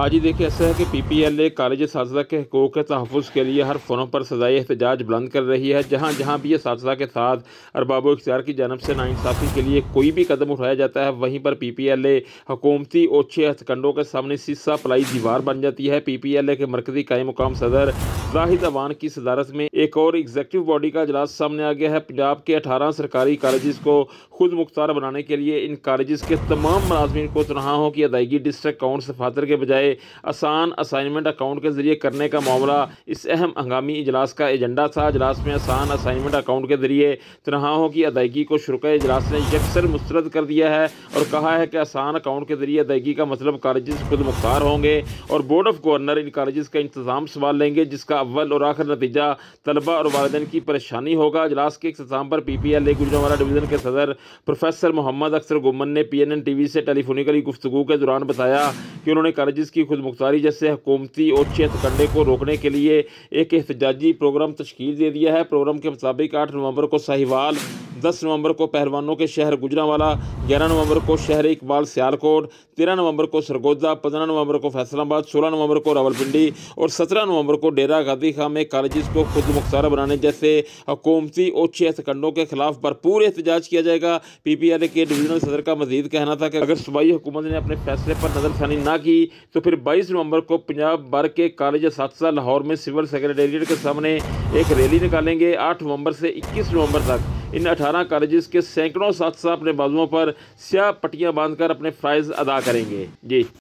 हाँ जी, देखिए ऐसा है कि पीपीएलए कॉलेज असातिज़ा के हकूक़ के तहफ़्फ़ुज़ के लिए हर फ़ोरम पर सदाए एहतजाज बुलंद कर रही है। जहाँ-जहाँ भी असातिज़ा के साथ अरबाब-ओ-इख्तियार की जानिब से नाइंसाफ़ी के लिए कोई भी कदम उठाया जाता है, वहीं पर पीपीएलए हुकूमती ओछे हथकंडों के सामने सीसा पलाई दीवार बन जाती है। पीपीएलए के मरकज़ी कायम-मुक़ाम सदर ज़ाहिद अवान की सदारत में एक और एग्ज़ीक्यूटिव बॉडी का इजलास सामने आ गया है। पंजाब के 18 सरकारी कॉलेजेस को खुद मुख्तार बनाने के लिए इन कॉलेजेस के तमाम मुलाज़मीन को तनख़्वाहों की अदायगी डिस्ट्रिक्ट अकाउंट सफ़ातर के बजाय आसान असाइनमेंट अकाउंट के ज़रिए करने का मामला इस अहम हंगामी इजलास का एजेंडा था। इजलास में आसान असाइनमेंट अकाउंट के ज़रिए तनख़्वाहों की अदायगी को शुरका इजलास ने यकसर मुस्तरद कर दिया है और कहा है कि आसान अकाउंट के ज़रिए अदायगी का मतलब कॉलेजेस खुद मुख्तार होंगे और board of governor in colleges का इंतज़ाम संभाल लेंगे, जिसका अव्वल और आखिर नतीजा तलबा और वालिदैन की परेशानी होगा। इजलास के इख्तिताम पर पीपीएलए गुजरांवाला डिवीज़न के सदर प्रोफेसर मोहम्मद अख्तर गुम्मन ने पीएनएन टीवी से टेलीफोनिकली गुफ्तगू के दौरान बताया कि उन्होंने कॉलेजेस की खुद मुख्तारी जैसे हुकूमती ओछे हथकंडे को रोकने के लिए एक एहतजाजी प्रोग्राम तश्कील दे दिया है। प्रोग्राम के मुताबिक 8 नवंबर को साहिवाल, 10 नवंबर को पहलवानों के शहर गुजरांवाला, 11 नवंबर को शहर इकबाल सियालकोट, 13 नवंबर को सरगोदा, 15 नवंबर को फैसलाबाद, 16 नवंबर को रावलपिंडी और 17 नवंबर को डेरा गाजी खां में कॉलेजेस को खुद मुख्तार बनाने जैसे हुकूमती ओछे हथकंडों के खिलाफ भरपूर एहतजाज किया जाएगा। पीपीएलए के डिवीजनल सदर का मजीद कहना था कि अगर सूबाई हुकूमत ने अपने फैसले पर नज़रसानी ना की तो फिर 22 नवंबर को पंजाब भर के कॉलेज असातिज़ा लाहौर में सिविल सेक्रेटेरिएट के सामने एक रैली निकालेंगे। 8 नवंबर से 21 नवंबर तक इन 18 कॉलेजेस के सैकड़ों असातिज़ा अपने बाजुओं पर स्याह पट्टियां बांधकर अपने फ़राइज़ अदा करेंगे। जी।